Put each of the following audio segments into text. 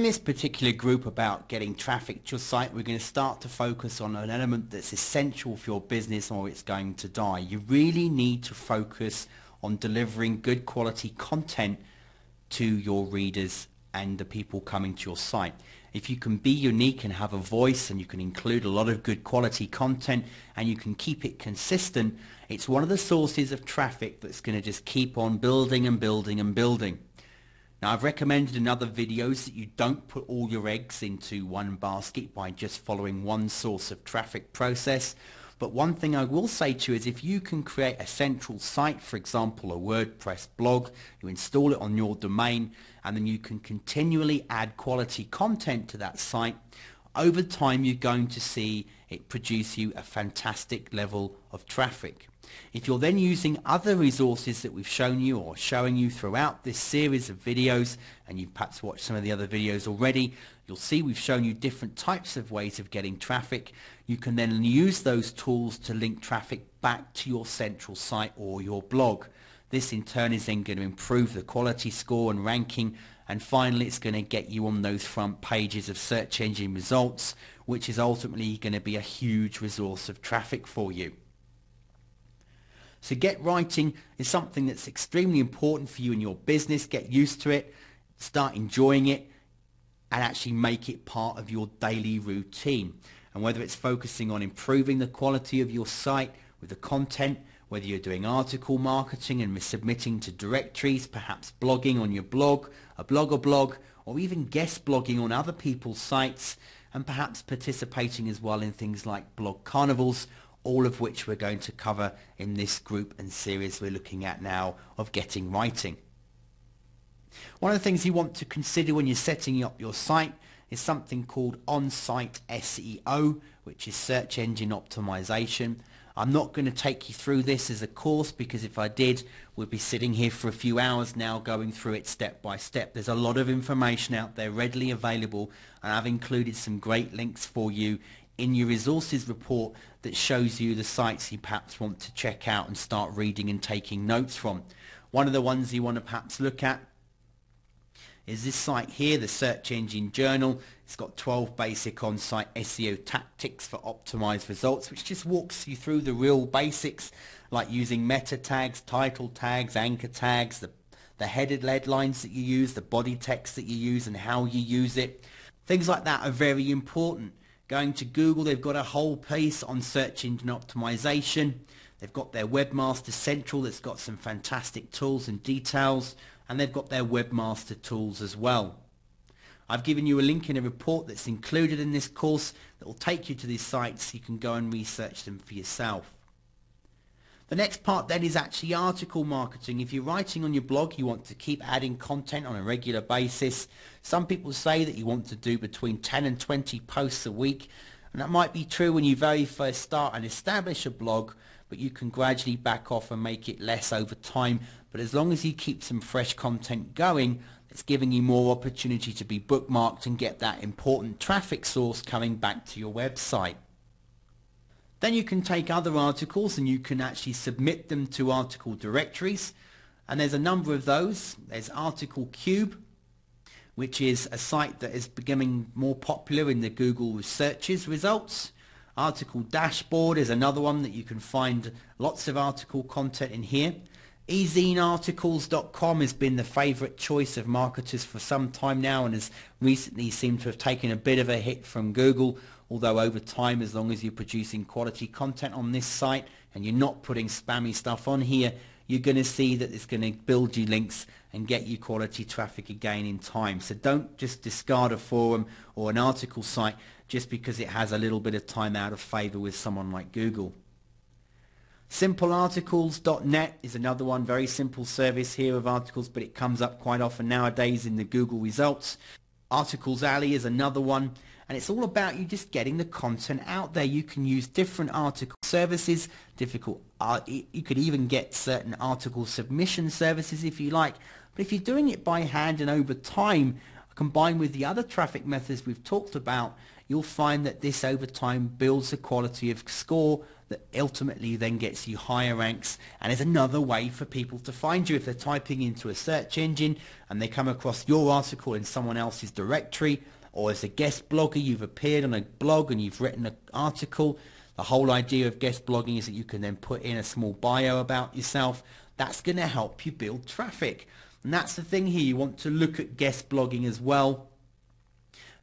this particular group about getting traffic to your site, we're going to start to focus on an element that's essential for your business or it's going to die. You really need to focus on delivering good quality content to your readers and the people coming to your site. If you can be unique and have a voice and you can include a lot of good quality content and you can keep it consistent, it's one of the sources of traffic that's going to just keep on building and building and building. Now, I've recommended in other videos that you don't put all your eggs into one basket by just following one source of traffic process. But one thing I will say to you is if you can create a central site, for example, a WordPress blog, you install it on your domain, and then you can continually add quality content to that site, over time you're going to see it produce you a fantastic level of traffic. If you're then using other resources that we've shown you or showing you throughout this series of videos, and you've perhaps watched some of the other videos already, you'll see we've shown you different types of ways of getting traffic. You can then use those tools to link traffic back to your central site or your blog. This in turn is then going to improve the quality score and ranking, and finally it's going to get you on those front pages of search engine results, which is ultimately going to be a huge resource of traffic for you. So get writing is something that's extremely important for you in your business. Get used to it, start enjoying it, and actually make it part of your daily routine. And whether it's focusing on improving the quality of your site with the content, whether you're doing article marketing and submitting to directories, perhaps blogging on your blog, a blog, or even guest blogging on other people's sites, and perhaps participating as well in things like blog carnivals, all of which we're going to cover in this group and series we're looking at now of getting writing. One of the things you want to consider when you're setting up your site is something called on-site SEO, which is search engine optimization. I'm not going to take you through this as a course because if I did, we'd be sitting here for a few hours now going through it step by step. There's a lot of information out there readily available, and I've included some great links for you in your resources report that shows you the sites you perhaps want to check out and start reading and taking notes from. One of the ones you want to perhaps look at is this site here, the Search Engine Journal. It's got 12 basic on-site SEO tactics for optimized results, which just walks you through the real basics like using meta tags, title tags, anchor tags, the headed headlines that you use, the body text that you use and how you use it. Things like that are very important. Going to Google, they've got a whole piece on search engine optimization. They've got their Webmaster Central that's got some fantastic tools and details, and they've got their Webmaster tools as well. I've given you a link in a report that's included in this course that will take you to these sites so you can go and research them for yourself. The next part then is actually article marketing. If you're writing on your blog, you want to keep adding content on a regular basis. Some people say that you want to do between 10 and 20 posts a week, and that might be true when you very first start and establish a blog, but you can gradually back off and make it less over time. But as long as you keep some fresh content going, it's giving you more opportunity to be bookmarked and get that important traffic source coming back to your website. Then you can take other articles and you can actually submit them to article directories, and there's a number of those. There's Article Cube, which is a site that is becoming more popular in the Google searches results. Article Dashboard is another one that you can find lots of article content in here. ezinearticles.com has been the favorite choice of marketers for some time now and has recently seemed to have taken a bit of a hit from Google, although over time, as long as you're producing quality content on this site and you're not putting spammy stuff on here, you're going to see that it's going to build you links and get you quality traffic again in time. So don't just discard a forum or an article site just because it has a little bit of time out of favor with someone like Google. Simplearticles.net is another one, very simple service here of articles, but it comes up quite often nowadays in the Google results. Articles Alley is another one, and it's all about you just getting the content out there. You can use different article services, you could even get certain article submission services if you like, but if you're doing it by hand and over time, combined with the other traffic methods we've talked about, you'll find that this over time builds the quality of score that ultimately then gets you higher ranks and is another way for people to find you. If they're typing into a search engine and they come across your article in someone else's directory, or as a guest blogger you've appeared on a blog and you've written an article, the whole idea of guest blogging is that you can then put in a small bio about yourself. That's going to help you build traffic. And that's the thing here. You want to look at guest blogging as well,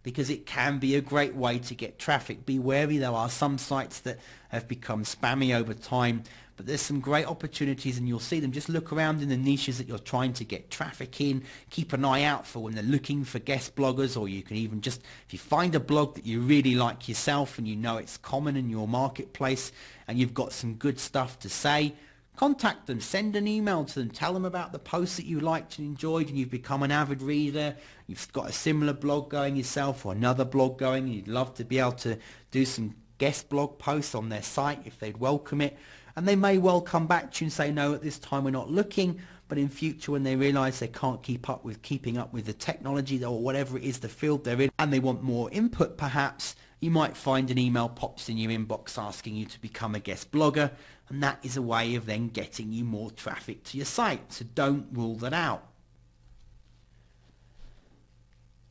because it can be a great way to get traffic. Be wary, there are some sites that have become spammy over time, but there's some great opportunities and you'll see them. Just look around in the niches that you're trying to get traffic in. Keep an eye out for when they're looking for guest bloggers, or you can even just, if you find a blog that you really like yourself and you know it's common in your marketplace and you've got some good stuff to say, contact them, send an email to them, tell them about the posts that you liked and enjoyed and you've become an avid reader, you've got a similar blog going yourself or another blog going and you'd love to be able to do some guest blog posts on their site if they'd welcome it. And they may well come back to you and say, no, at this time we're not looking, but in future when they realise they can't keeping up with the technology or whatever it is, the field they're in, and they want more input perhaps, you might find an email pops in your inbox asking you to become a guest blogger, and that is a way of then getting you more traffic to your site. So don't rule that out.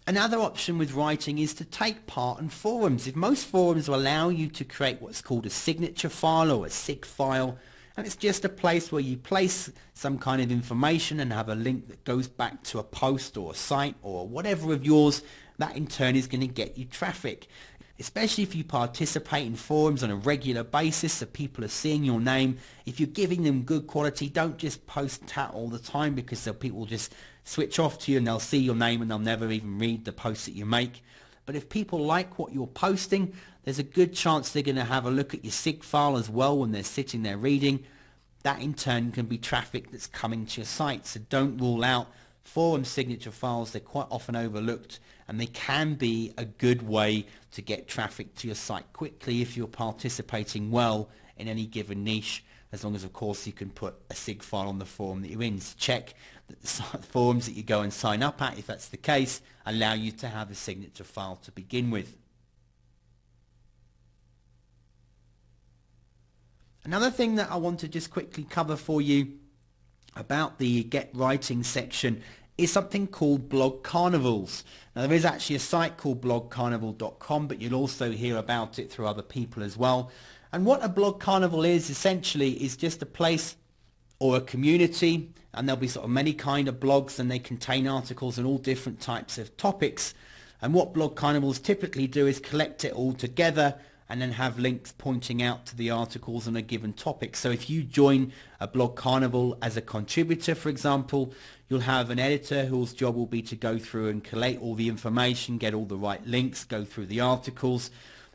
Another option with writing is to take part in forums. If most forums allow you to create what's called a signature file or a SIG file, and it's just a place where you place some kind of information and have a link that goes back to a post or a site or whatever of yours, that in turn is going to get you traffic. Especially if you participate in forums on a regular basis so people are seeing your name. If you're giving them good quality, don't just post tat all the time, because people will just switch off to you and they'll see your name and they'll never even read the posts that you make. But if people like what you're posting, there's a good chance they're going to have a look at your SIG file as well when they're sitting there reading. That in turn can be traffic that's coming to your site. So don't rule out forum signature files. They're quite often overlooked and they can be a good way to get traffic to your site quickly if you're participating well in any given niche, as long as of course you can put a SIG file on the forum that you're in. So check that the forums that you go and sign up at, if that's the case, allow you to have a signature file to begin with. Another thing that I want to just quickly cover for you about the Get Writing section is something called blog carnivals. Now there is actually a site called blogcarnival.com, but you'll also hear about it through other people as well. And what a blog carnival is essentially is just a place or a community, and there'll be sort of many kind of blogs and they contain articles on all different types of topics. And what blog carnivals typically do is collect it all together and then have links pointing out to the articles on a given topic. So if you join a blog carnival as a contributor, for example, you'll have an editor whose job will be to go through and collate all the information, get all the right links, go through the articles,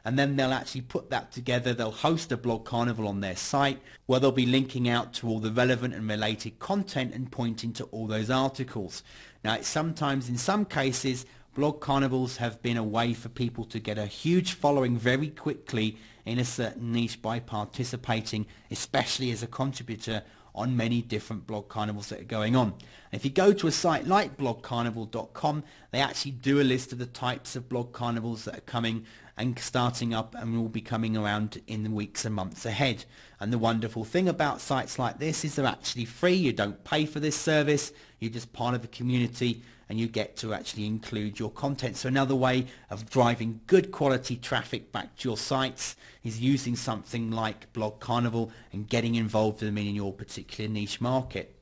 and then they'll actually put that together. They'll host a blog carnival on their site where they'll be linking out to all the relevant and related content and pointing to all those articles. Now, it's sometimes, in some cases, blog carnivals have been a way for people to get a huge following very quickly in a certain niche by participating, especially as a contributor, on many different blog carnivals that are going on. And if you go to a site like blogcarnival.com, they actually do a list of the types of blog carnivals that are coming and starting up and will be coming around in the weeks and months ahead. And the wonderful thing about sites like this is they're actually free. You don't pay for this service. You're just part of the community and you get to actually include your content. So another way of driving good quality traffic back to your sites is using something like Blog Carnival and getting involved in them in your particular niche market.